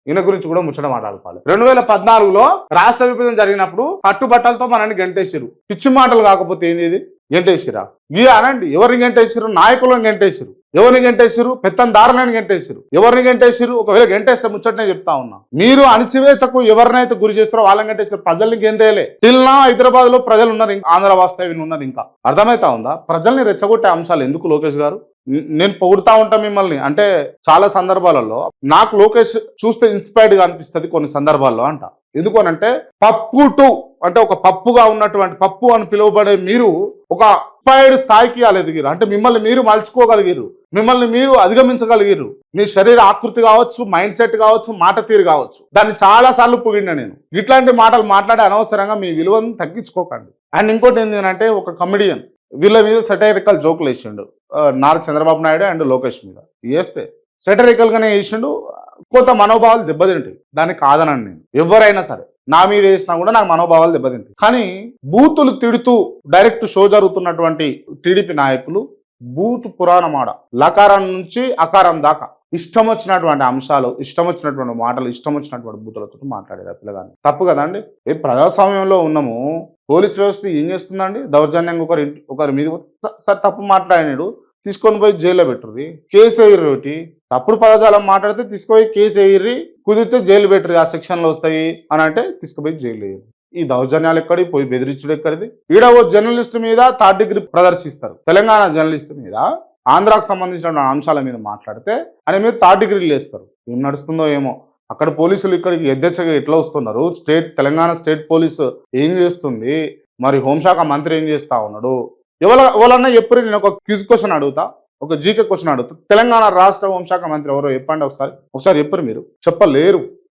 ఈయన గురించి కూడా ముచ్చట మాట్లాడుకోవాలి. 2014లో రాష్ట్ర విభజన జరిగినప్పుడు కట్టుబట్టలతో మనల్ని గంటేసిరు. పిచ్చి మాటలు కాకపోతే ఏంది ఇది? గంటేసిరా? అనండి, ఎవరిని గంటేసిరు? నాయకులను గంటేసిరు. ఎవరిని గంటేసిరు? పెత్తందారులను గంటేసిరు. ఎవరిని గంటేసిరు? ఒకవేళ గంటేస్తే ముచ్చటనే చెప్తా ఉన్నా. మీరు అణచివేతకు ఎవరినైతే గురి చేస్తారో వాళ్ళని గంటేసారు, ప్రజల్ని గంటేయలే. తిల్నా హైదరాబాద్ లో ప్రజలు ఉన్నారు, ఆంధ్ర వాస్తవ్యులు ఉన్నారు. ఇంకా అర్థమైతా ఉందా? ప్రజల్ని రెచ్చగొట్టే అంశాలు ఎందుకు లోకేష్ గారు? నేను పొగుడుతా ఉంటా మిమ్మల్ని, అంటే చాలా సందర్భాలలో నాకు లోకేష్ చూస్తే ఇన్స్పైర్డ్ గా అనిపిస్తుంది కొన్ని సందర్భాల్లో అంట. ఎందుకు అనంటే పప్పు టూ అంటే ఒక పప్పుగా ఉన్నటువంటి పప్పు అని పిలువబడే మీరు ఒక ఇన్స్పైర్డ్ స్థాయికి వాళ్ళు ఎదిగిరు. అంటే మిమ్మల్ని మీరు మలుచుకోగలిగిరు, మిమ్మల్ని మీరు అధిగమించగలిగిరు. మీ శరీర ఆకృతి కావచ్చు, మైండ్ సెట్ కావచ్చు, మాట తీరు కావచ్చు, దాన్ని చాలా సార్లు పొగిడినా నేను. ఇట్లాంటి మాటలు మాట్లాడే అనవసరంగా మీ విలువను తగ్గించుకోకండి. అండ్ ఇంకోటి ఏంటి అంటే, ఒక కమెడియన్ వీళ్ళ మీద సెటైరికల్ జోకులు వేసిండు, నారా చంద్రబాబు నాయుడు అండ్ లోకేష్ మీద వేస్తే సెటరికల్ గానే వేసిండు. కొంత మనోభావాలు దెబ్బతింటాయి, దాన్ని కాదనండి నేను. ఎవరైనా సరే నా మీద వేసినా కూడా నాకు మనోభావాలు దెబ్బతింటాయి. కానీ బూతులు తిడుతూ డైరెక్ట్ షో జరుగుతున్నటువంటి టీడీపీ నాయకులు బూతు పురాణమాడ లకారం నుంచి అకారం దాకా ఇష్టం వచ్చినటువంటి అంశాలు, ఇష్టం వచ్చినటువంటి మాటలు, ఇష్టం వచ్చినటువంటి బూతులతో మాట్లాడారు పిల్లగాని. తప్పు కదండి? ప్రజాస్వామ్యంలో ఉన్నాము. పోలీస్ వ్యవస్థ ఏం చేస్తుందండి? దౌర్జన్యంగా ఒకరి మీద సరే తప్పు మాట్లాడినాడు, తీసుకొని పోయి జైల్లో పెట్టుర్రి, కేసు వేయర్రి. తప్పుడు పదజాలం మాట్లాడితే తీసుకుపోయి కేసు వేయర్రి, కుదిరితే జైలు పెట్టుర్రి, ఆ సెక్షన్లు వస్తాయి అని అంటే తీసుకుపోయి జైలు వేయరు. ఈ దౌర్జన్యాలు ఎక్కడి, పోయి బెదిరించుడు ఎక్కడిది? ఈడ ఓ జర్నలిస్ట్ మీద 3rd డిగ్రీ ప్రదర్శిస్తారు. తెలంగాణ జర్నలిస్ట్ మీద ఆంధ్రాకు సంబంధించిన అంశాల మీద మాట్లాడితే ఆయన మీద 3rd డిగ్రీలు వేస్తారు. ఏం నడుస్తుందో ఏమో అక్కడ. పోలీసులు ఇక్కడికి యథేచ్ఛగా ఎట్లా వస్తున్నారు? తెలంగాణ స్టేట్ పోలీసు ఏం చేస్తుంది? మరి హోంశాఖ మంత్రి ఏం చేస్తా ఉన్నాడు? ఎవరన్నా ఎప్పుడు నేను ఒక క్విజ్ క్వశ్చన్ అడుగుతా, ఒక జీకే క్వశ్చన్ అడుగుతా. తెలంగాణ రాష్ట్ర హోంశాఖ మంత్రి ఎవరో చెప్పండి ఒకసారి. చెప్పరు, మీరు చెప్పలేరు.